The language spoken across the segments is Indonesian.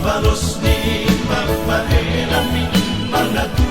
Balos ni pagpahelami, mga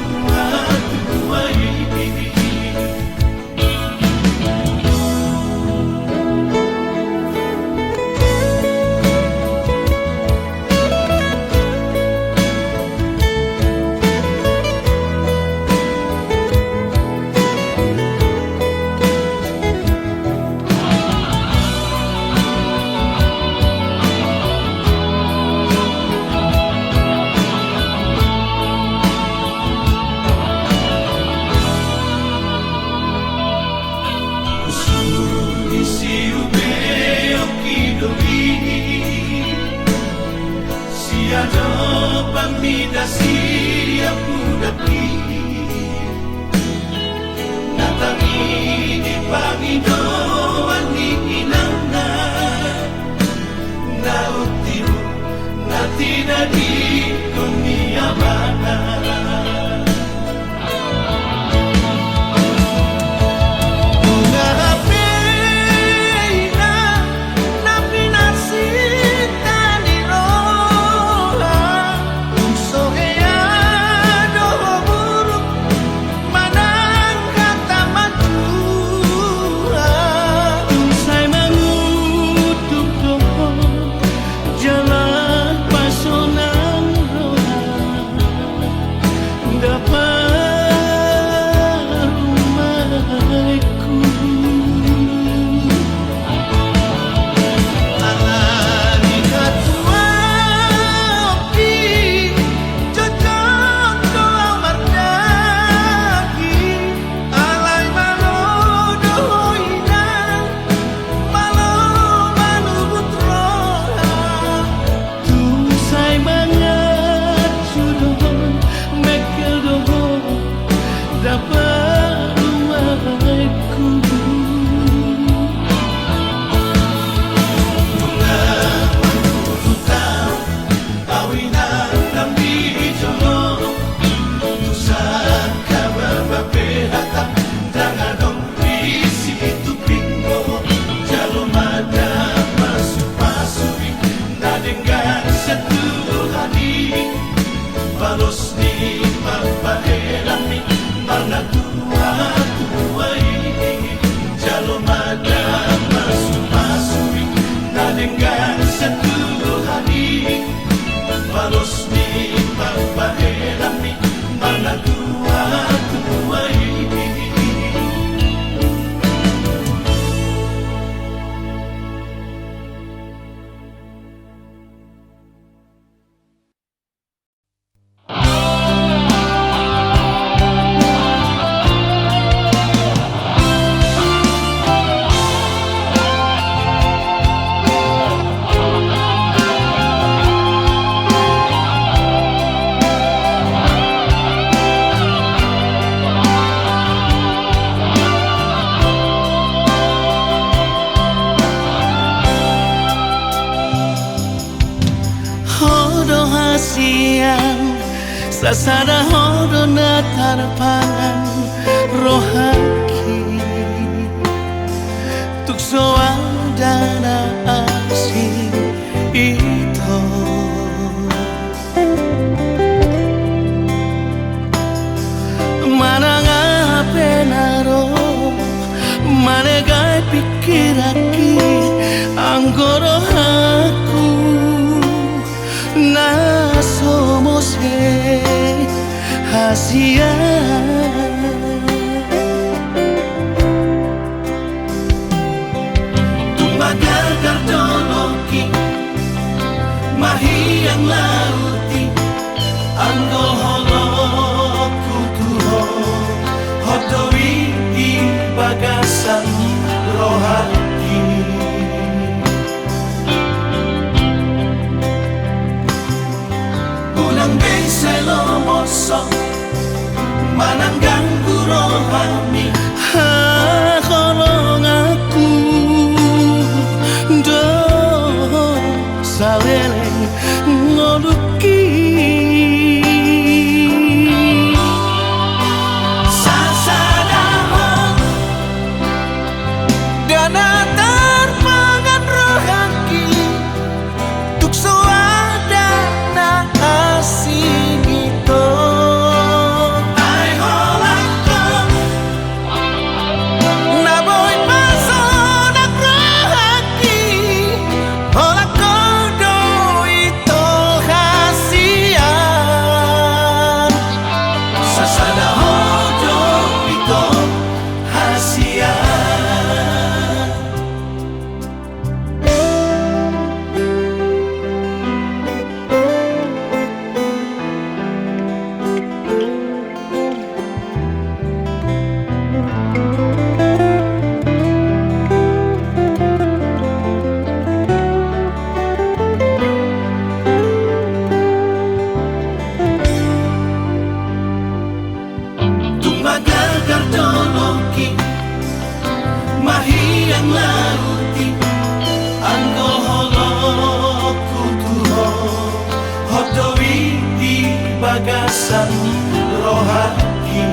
Sasada hodo na tarpangan rohaki tukso adana asing ito mananga penaro manegai pikiraki anggoro aku na somos hasia Tumbaga kardoloki mahiyang lauti anggo holoku tuho hodoi di bagasan rohani ulang beselo mosok mananggang rohani kolong aku do saleleng ngoluki sasadahon dana terpangan rohaki tukso ada na asing itu kardoloki mahiyang lauti anggo holoku tuho hodoi di bagasan rohaki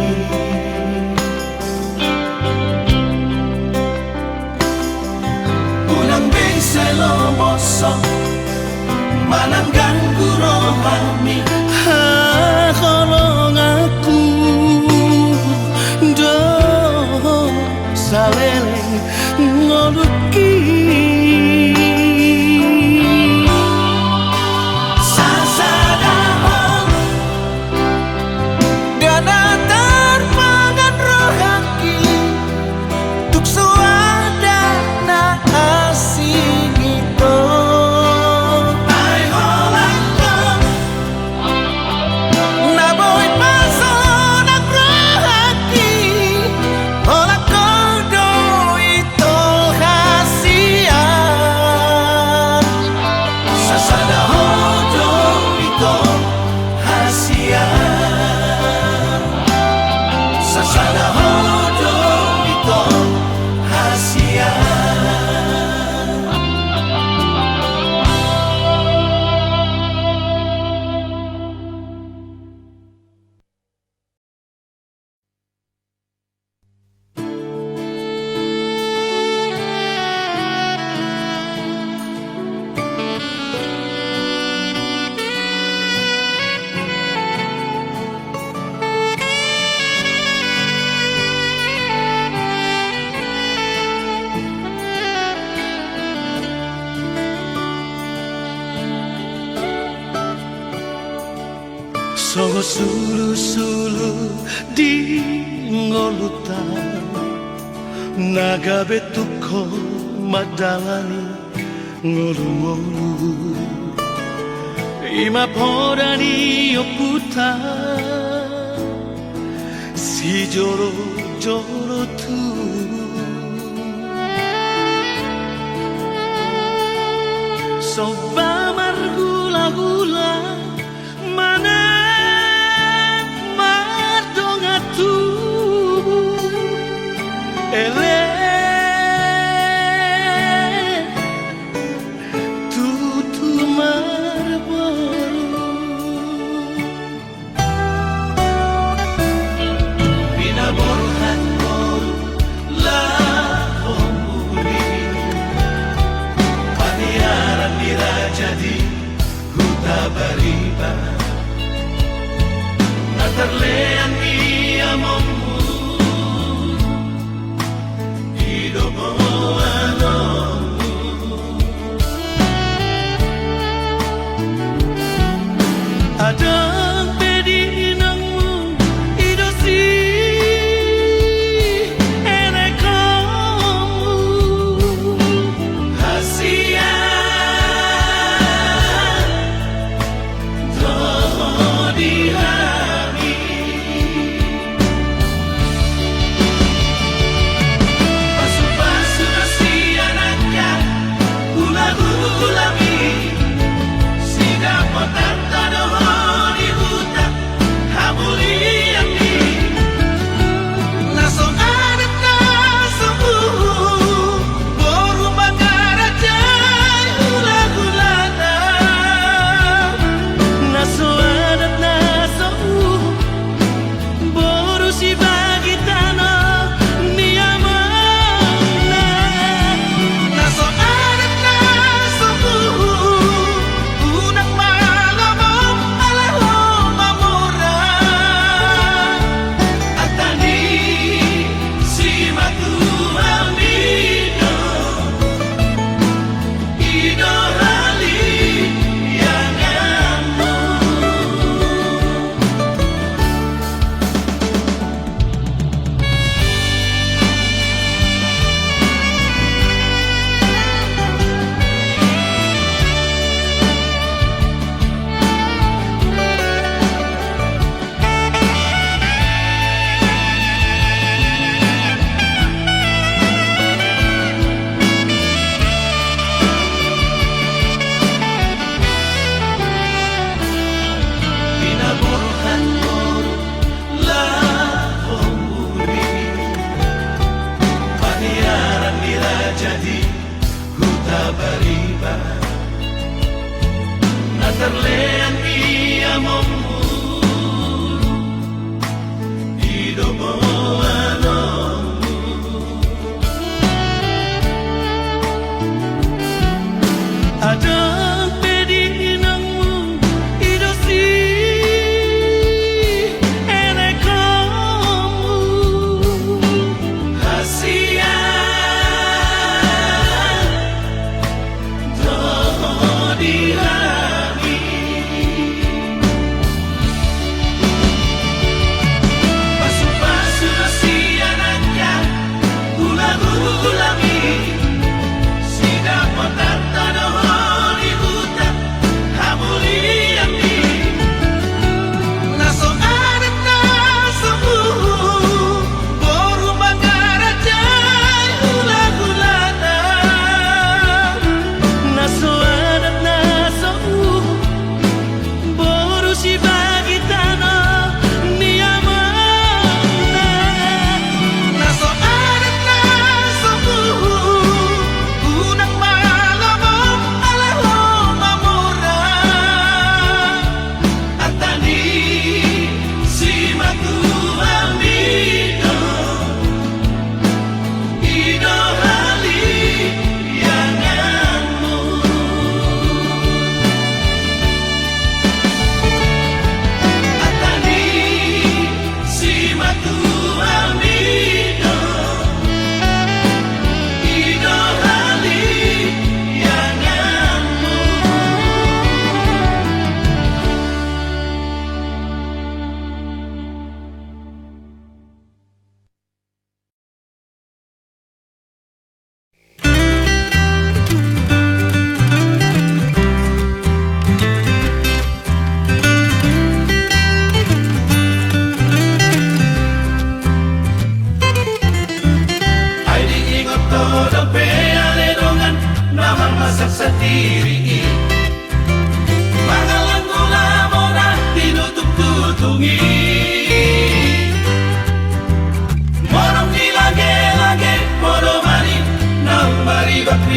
ulang beselo mosok mananggang rohani kolong aku saleleng ngoluki sasadahon dana terpangan rohaki tukso ada na asing itu ai holangkong sulu-sulu di ngolutan naga betuko madalani ngolu-ngolu ima podani oputa si joro-joro tu soba margula-gula mana madongatu ele tutu marboru bina borhan bor la homuli paniaran dirajadi huta bari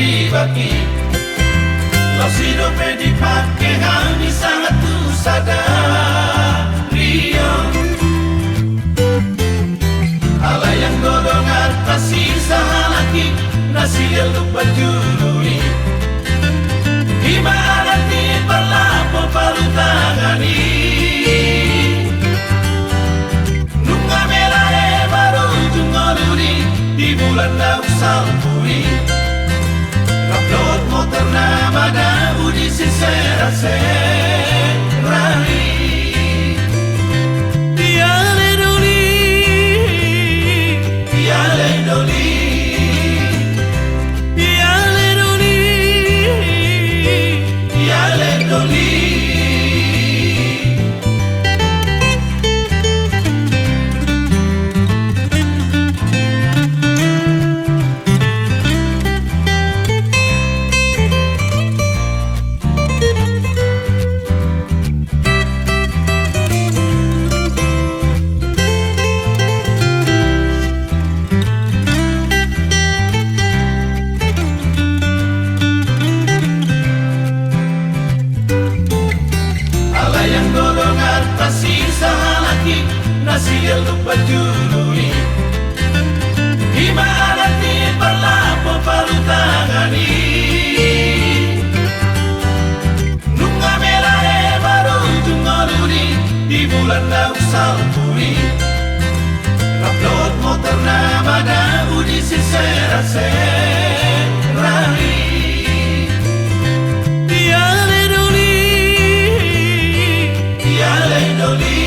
dibagi. Lo hidup dipakai hanya sangat tu sadari. Ala yang godong atas sisa lagi nasi lupa jului. Imarati berlapo palu tangani. Nunga merah baru jungoluri di bulan daun salpuri. Upload motor nama dabu di sisera-serari. Tiale doli, tiale doli, tiale doli, tiale doli. Nasi lupa jului. Imarati berlapo palu tangani. Nunga merah baru jungoluri di bulan daun salpuri. Upload motor nama dabu di sisera-serari. Tiale doli, tiale doli.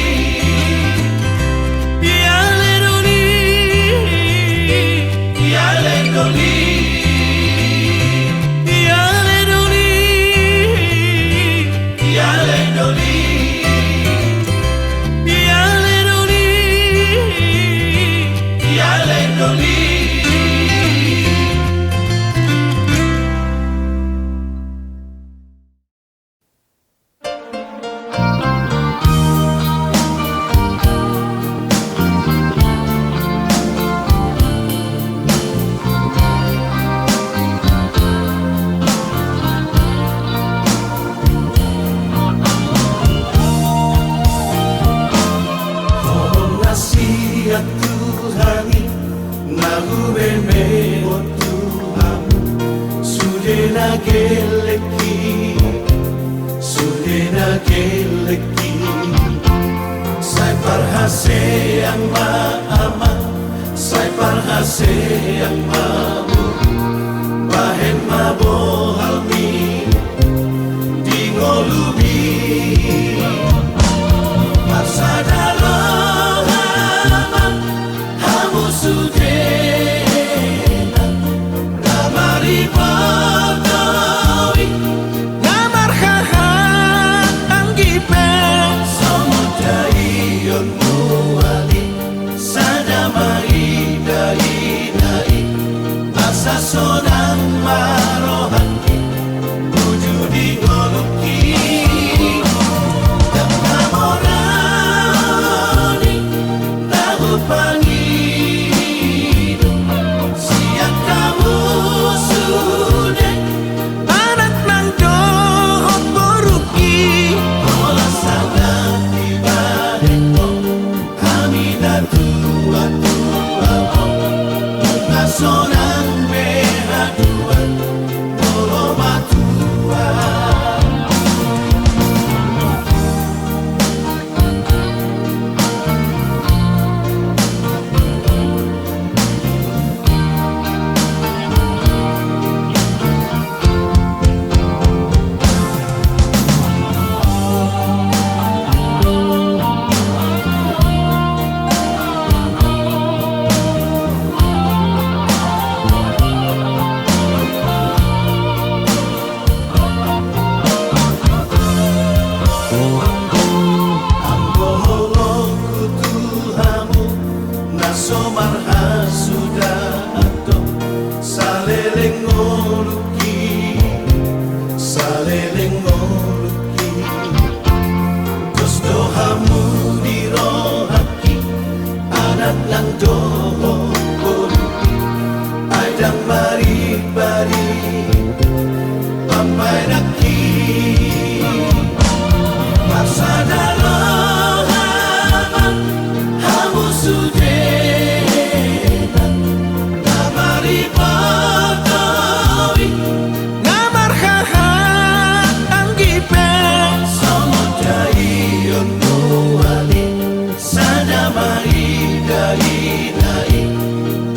nai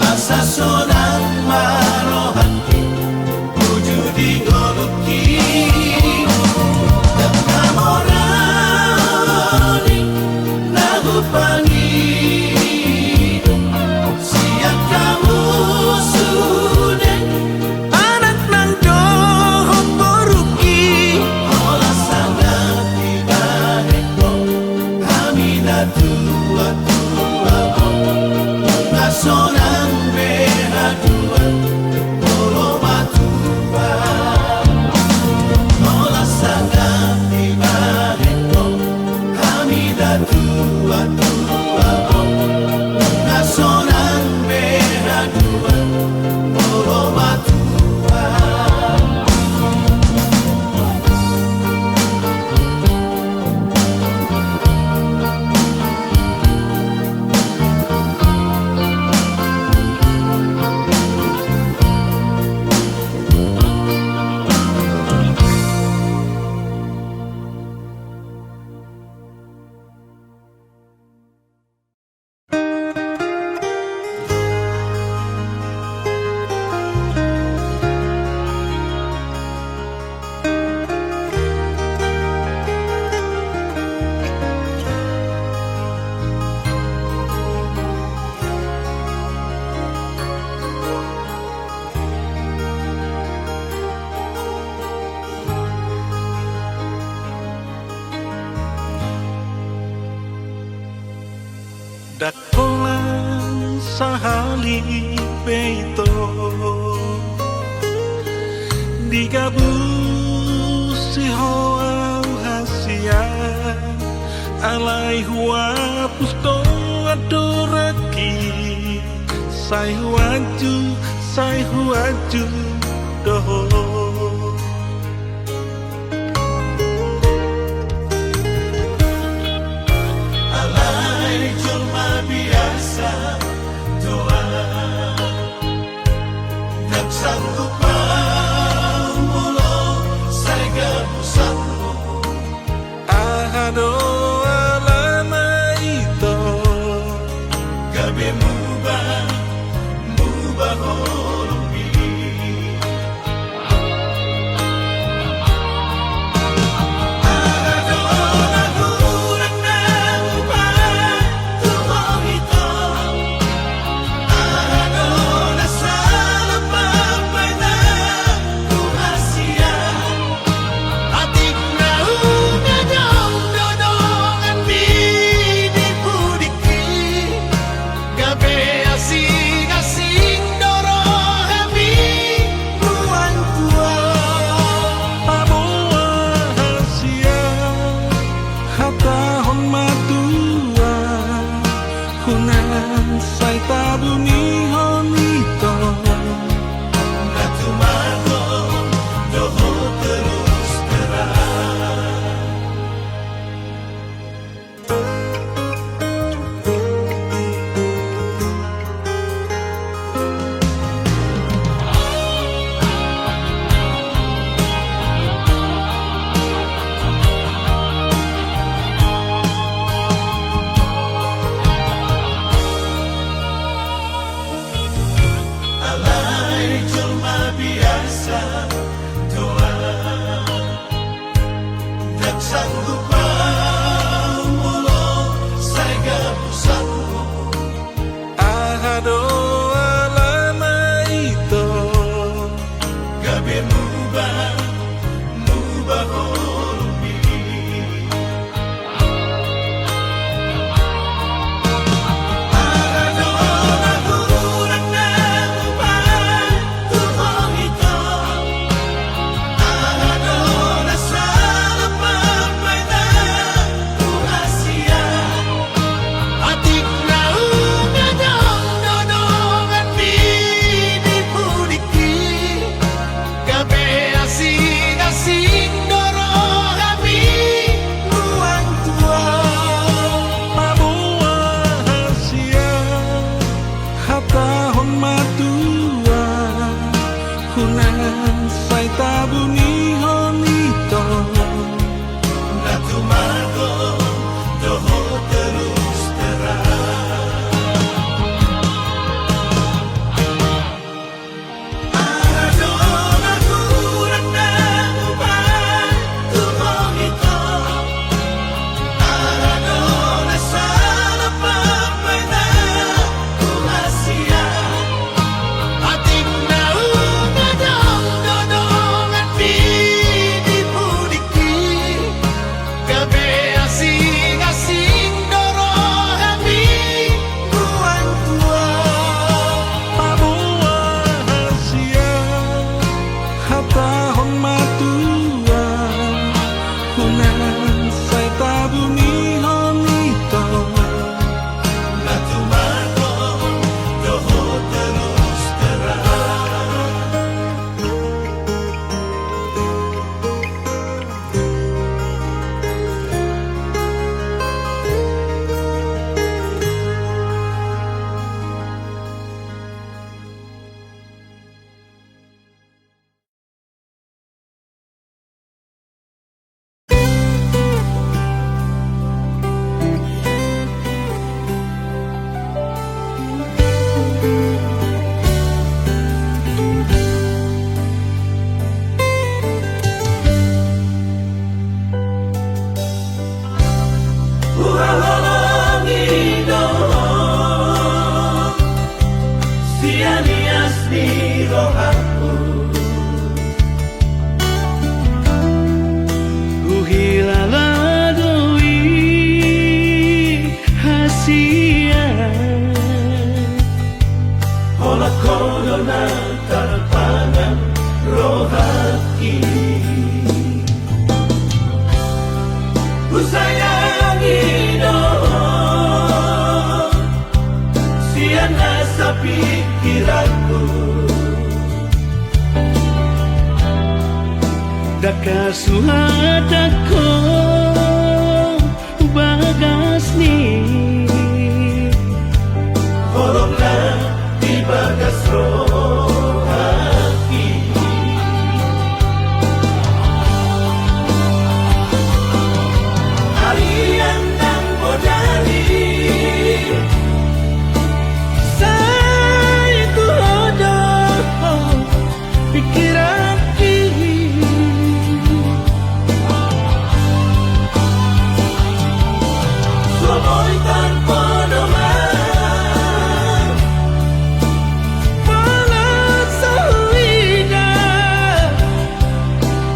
asa sonang marohati wujudi ngoluki dan namorani nagu pangido siang kamu sudah anak nang doho poruki olah sangat tiba heko kami tua sonang behadua olo matua olah sangat tiba heko kami tua sonang behadua olo matua. Dakolan sahali peito digabus si hoau hasia alai hua pusto adoraki sai huaju doho biasa doa tak sanggup maulo saya pusatmu ahado alama ito gabe mubah holomi see Asia Ola kodona tarpangan rohaki Ku sayangi no Siana sa pikiranku Daka suhadako bagas ni Holonglah di bagas rohaki Harian dan modali Saya ku hodoh pikiran Somoy tanpa nomor Malah sahida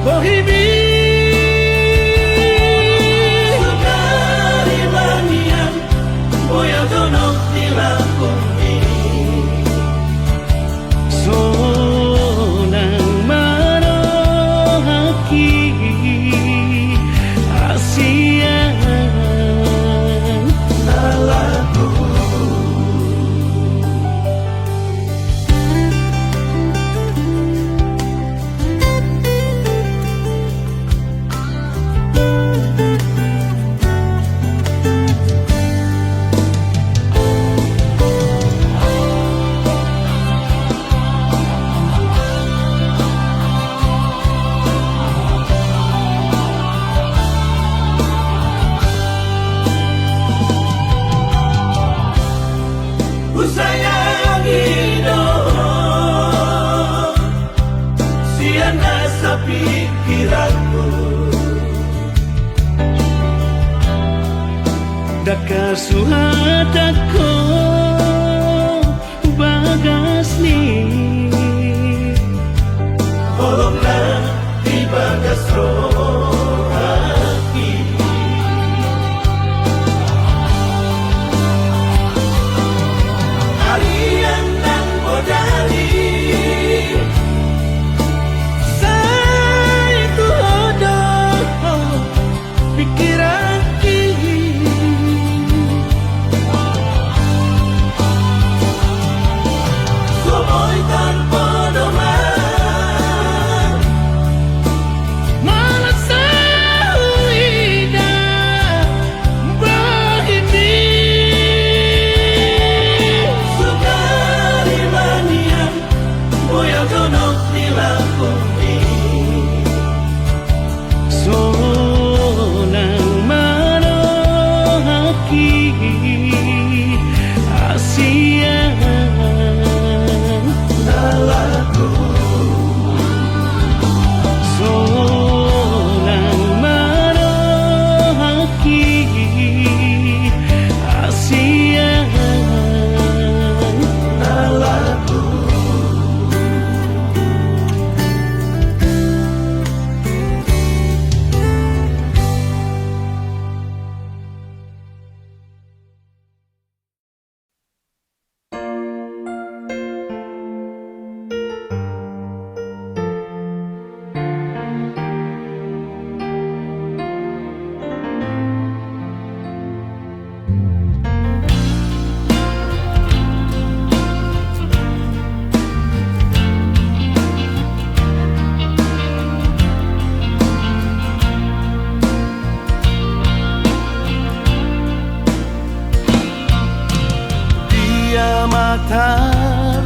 Bohibi Sukari manian Boya donok dilakoni Sonang marohaki Asia Lalaku Ku sayangi no Siana sa pikiranku Daka suhadako bagas ni Holonglah di bagas rohaki Harian dan modali Saya ku hodoh pikiran Somoy tanpa nomor Malah sahida Bohibi Sukari manian Boya donok dilakoni Sonang marohaki Asia Lalaku Sonang marohaki Asia Lalaku Dia matardokan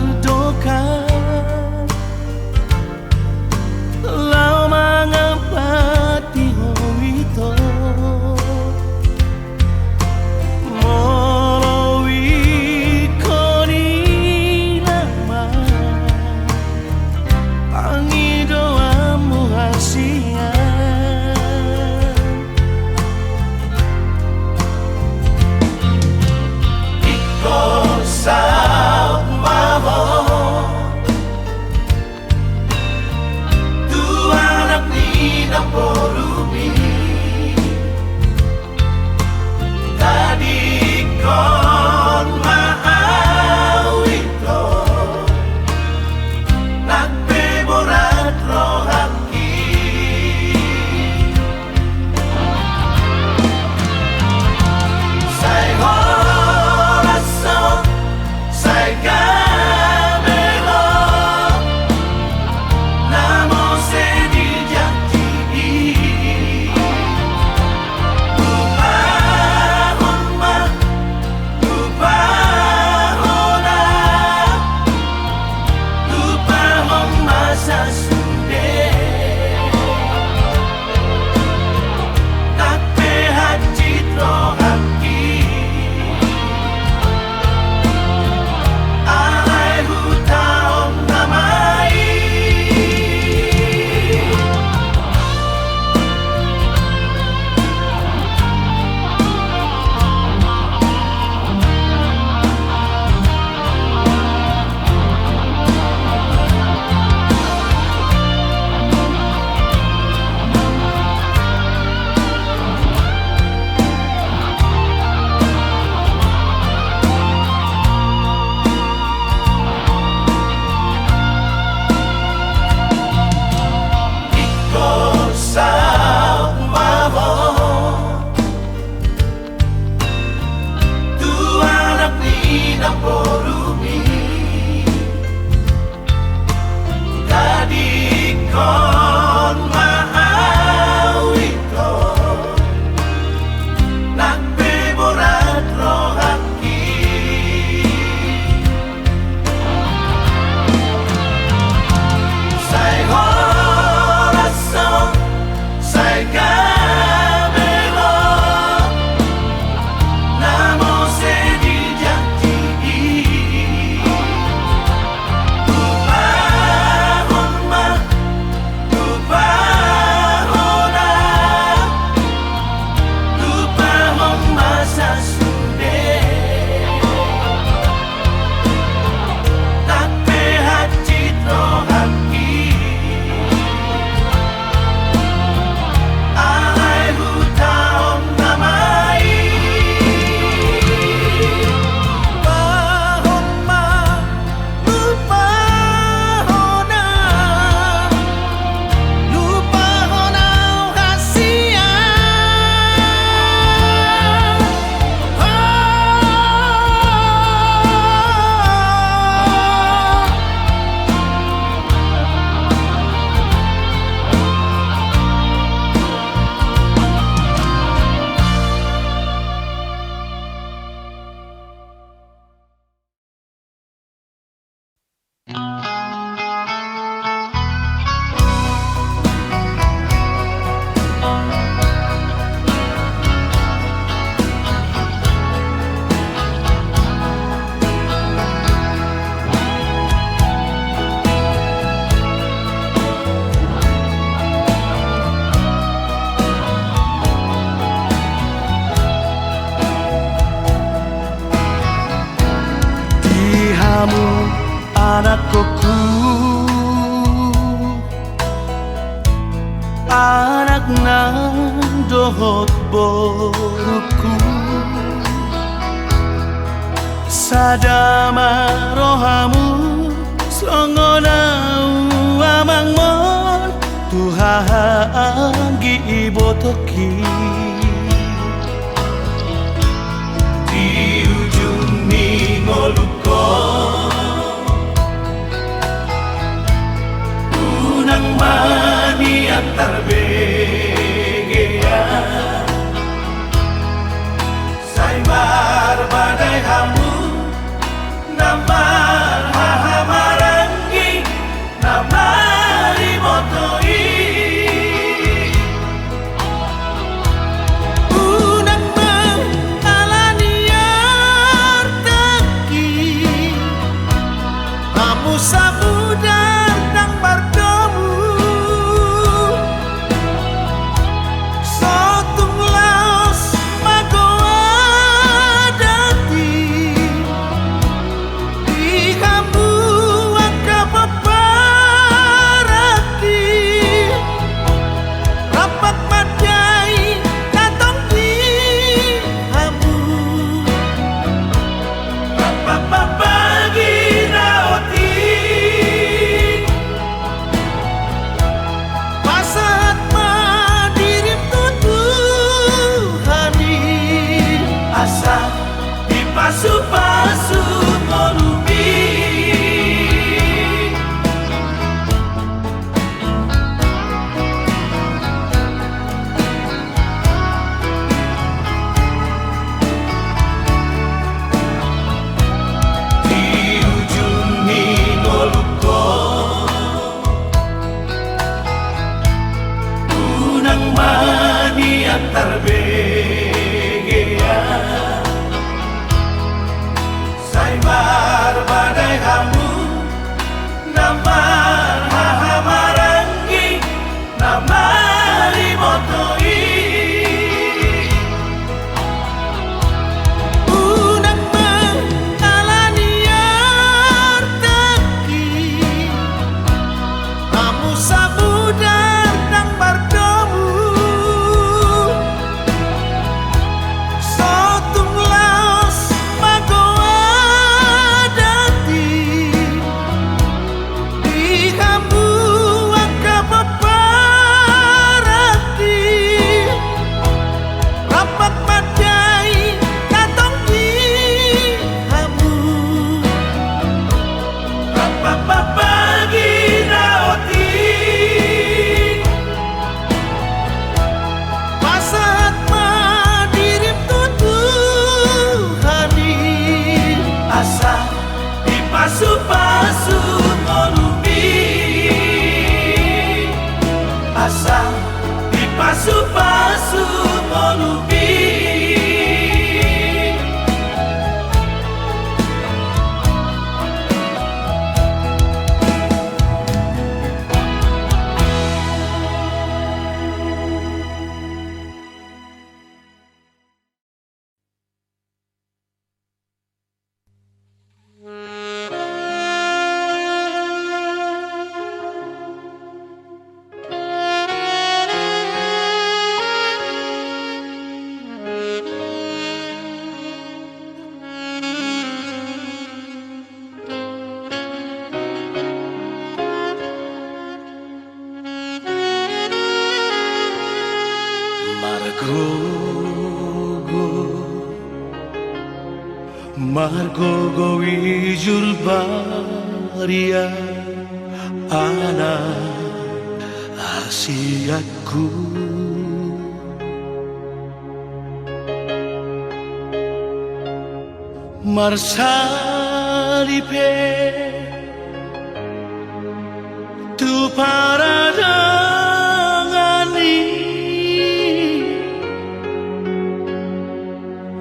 Lau mangapati howito Molowi koni nama Pangidoamu Asia Iko sa porumi dadi kon maawito nagbeborat rohaki say corazón say camelo namo se dijati anakku, anak nang dohot boruku, sadama rohamu songonau amangmon Tuhan gi ibotoki di ujung ningoluko unang mani antar begea saimar badai hamu namar hahamarangi namari motoi unang mengalaniar teki kamu samudar nang bardomu sotung laos magoa dati di kamu akapaparaki rapat madai datang di kamu rapat pagi naoti pasat madirim tutuhani asa di pasu-pasu molubi di ujung ningoluko unang mani antar begea say Margo wijul baria anak asiatku Marsalipe tu paradangani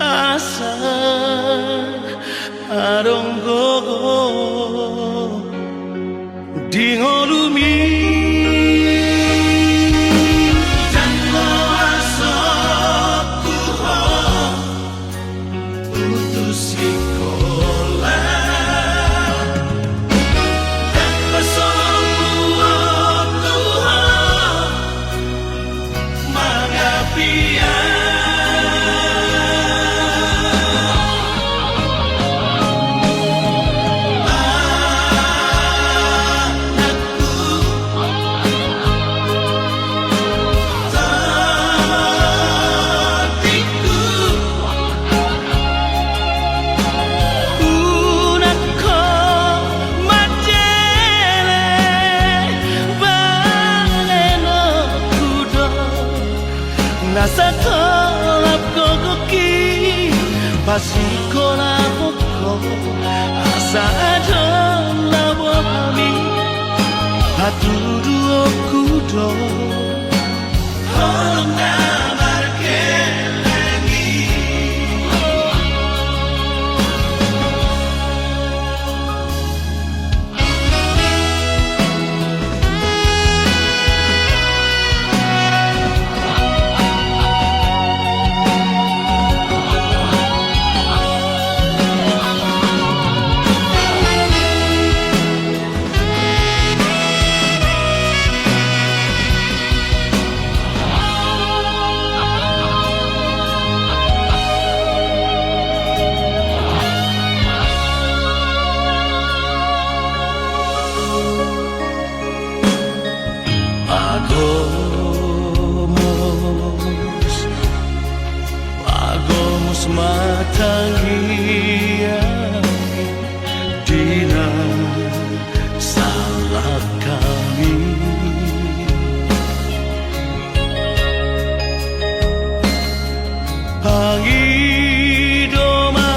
asa aronggogo dingolumi Janlo asoku ho putus sekolah dan pesongku Tuhan mengabia Nasa tolap gogoki Pasikola hoko Asa adon lawa kami Hatudu okudo Holong namar kelengi Agomos matangia Dina salah kami Pangidoma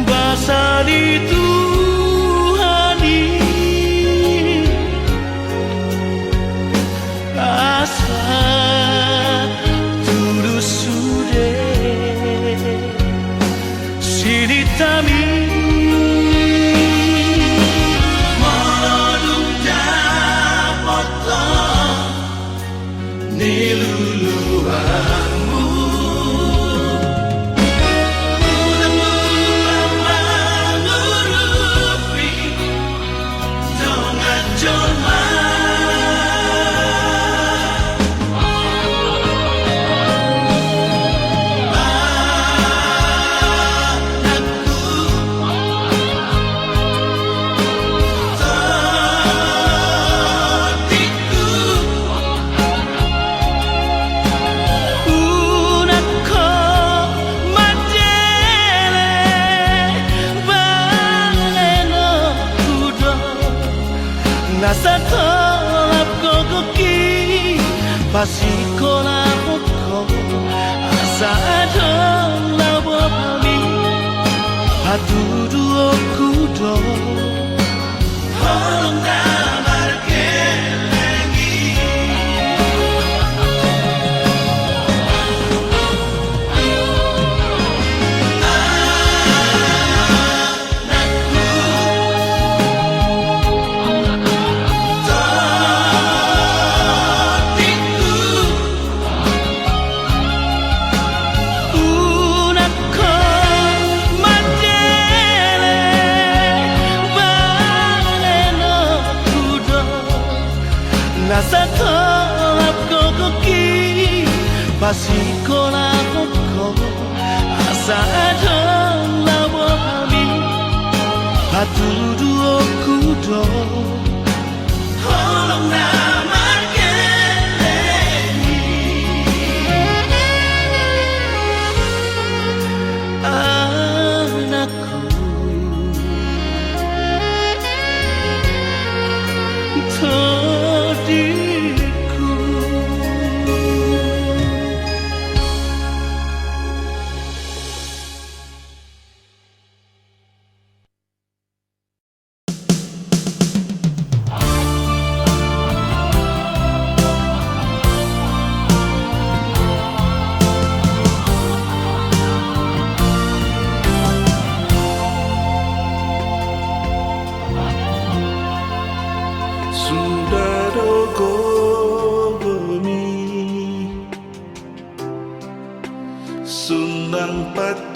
Basari Tuhani Asa Sinitami Molodung dapotong niluluanmu Udang lupa mengurupi Dongat jolma Nasa tolap gogoki Pasikola hoko Asa adon lawa kami Hatudu okudo Holong namar kelengi Nasa tolap gogoki Pasikola hoko Asa adon lawa kami Hatudu okudo Holong namar kelengi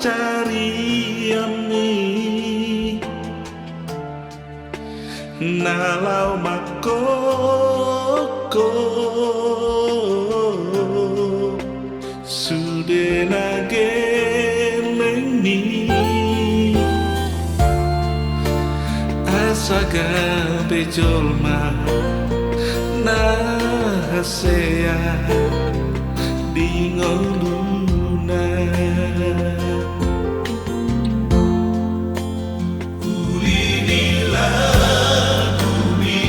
cari ami nalau makoko sudena geleni asaga bejolma nahasea dingoluna Ulinilah bumi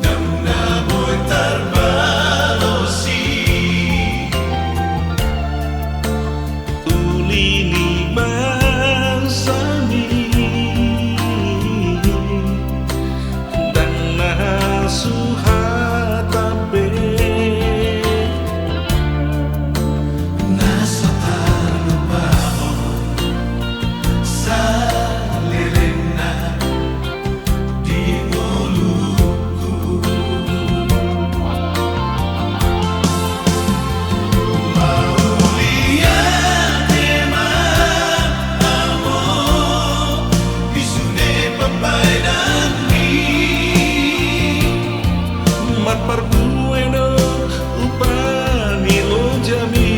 Damna boy tarbalosi ulini bangsami dan nasuhatabe Nasa talupaho Sa lirena Di ngoluku Maulia tema amo Isune papai dami mat parbueno upani lo jami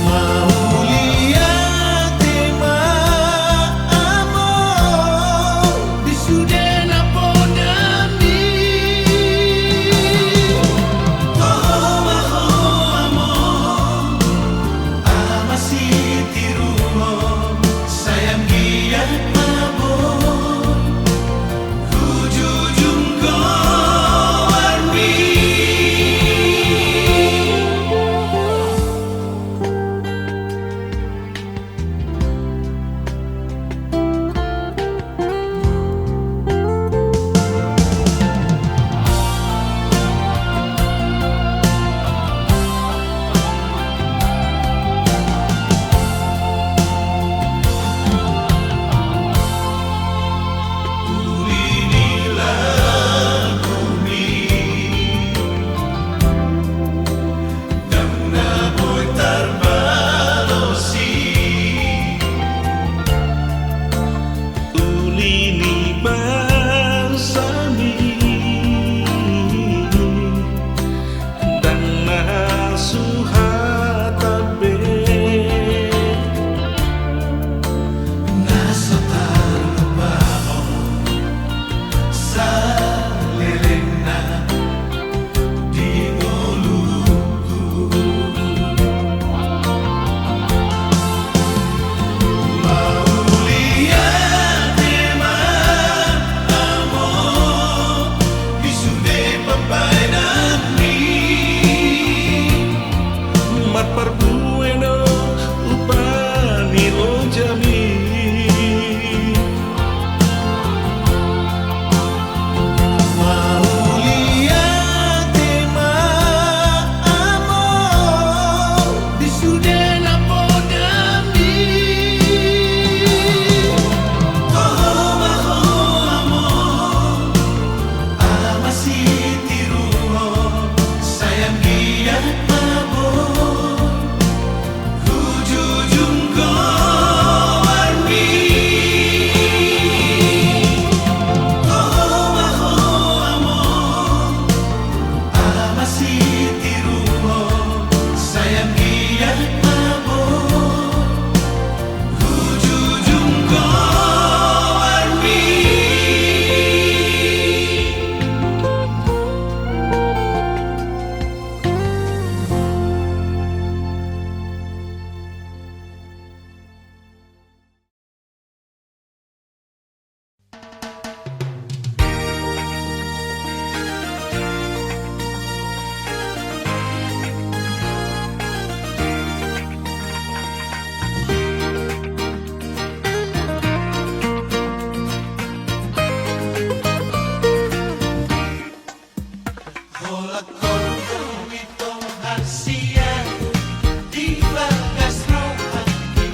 Maulia tema amo Bisudena podami Toho amo Amasi tirumo Sayang giat mabo Kujujung warmi Ulinilah bumi Damna boy tarbalosi ulini bangsami dan nasuhatabe Nasa talupaho Sa lirena Di ngoluku Maulia tema amo Isune papai dami mat parbueno upani lo jami Maulia tema amo Bisudena podami Toho amo Amasi tirumo Sayang giat mabo Kujujung warmi Toho amo Amasi tirumo Sayang giat mabo Kujujung warmi Hola con itong Asia Di bagas rohani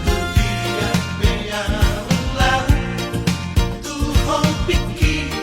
Tudian beyalah Tuhong pikir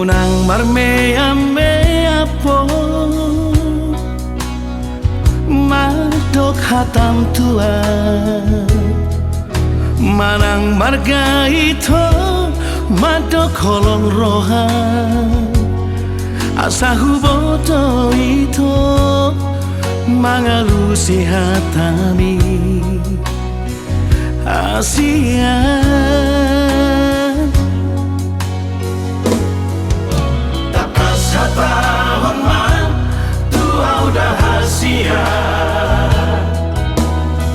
unang marmea mea po madok hatam tua manang marga ito madok kolong roha asa huboto ito mangalusi hatami Asia takas hatahon man tua udah Asia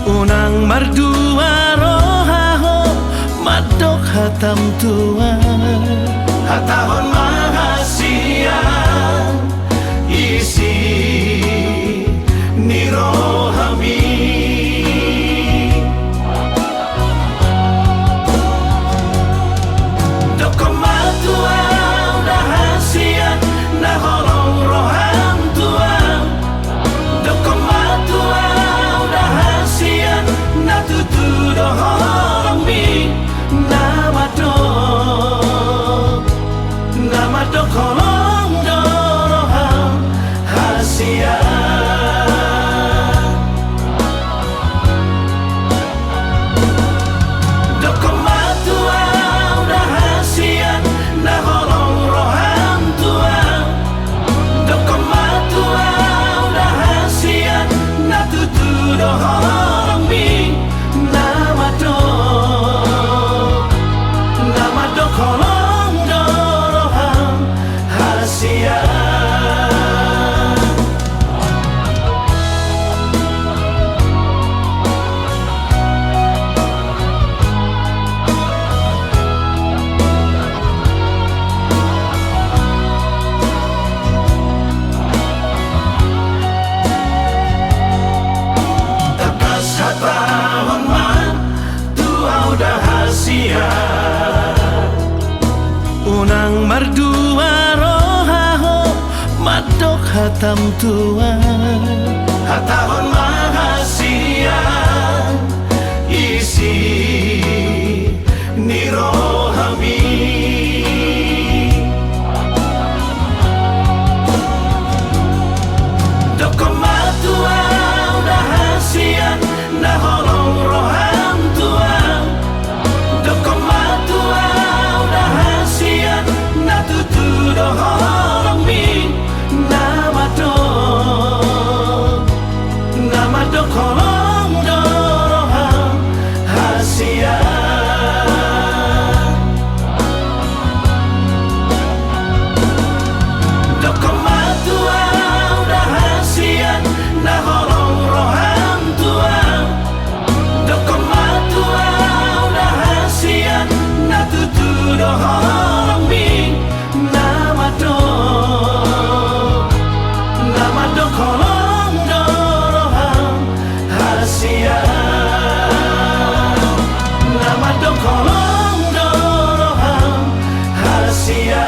unang mardua rohaho madok hatam tua hatahon mahasia isi nirohami dokamatua udah hasia nah holong roham tua dokamatua udah hasia nah tutu doholong mi nama dok holong doroham hasia dokamatua udah hasia nah holong roham tua dokamatua udah hasia nah tutu doholong mi nama dok holong doroham hasia takas hatahon man tua udah hasia unang mardua rohaho madok hatam tua hatahon mahasia isi nirohami dokamatua udah hasia nah holong roham tua dokamatua udah hasia nah tutu doholong mi nama dok holong doroham hasia dokamatua udah hasia nah holong roham tua dokamatua udah hasia nah tutu doholong mi nama dok holong doroham hasia nama dok holong doroham hasia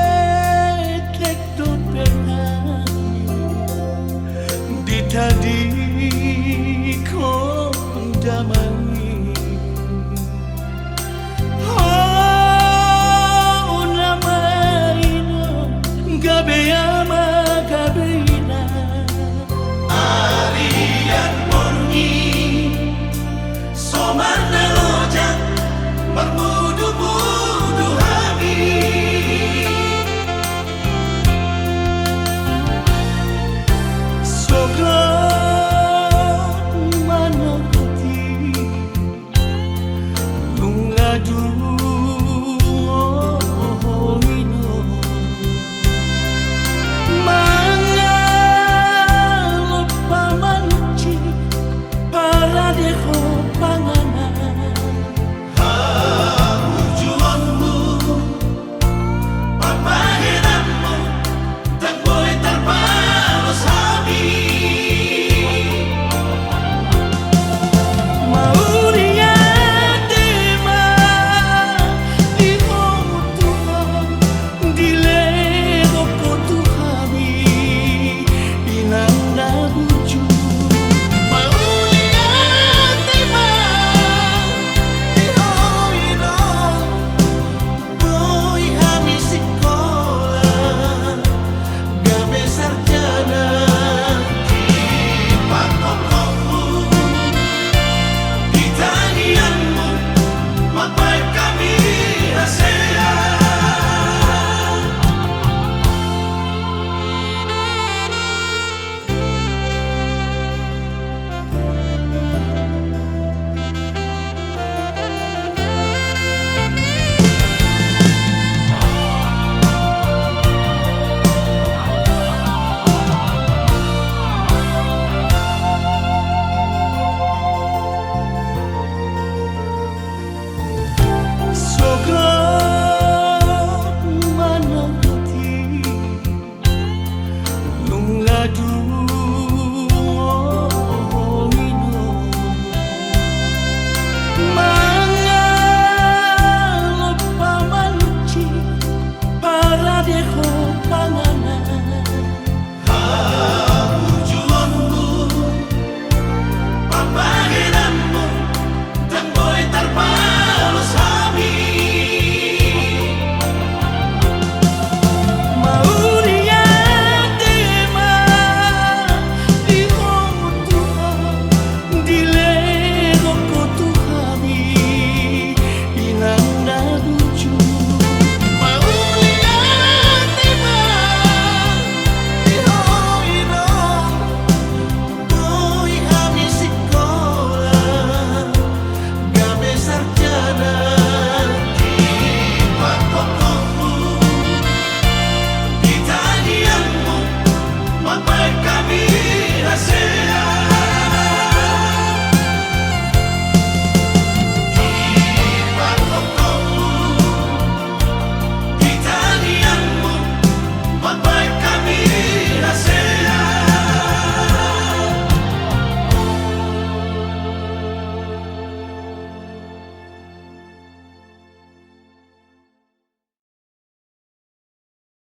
Maedek do perhani di tadi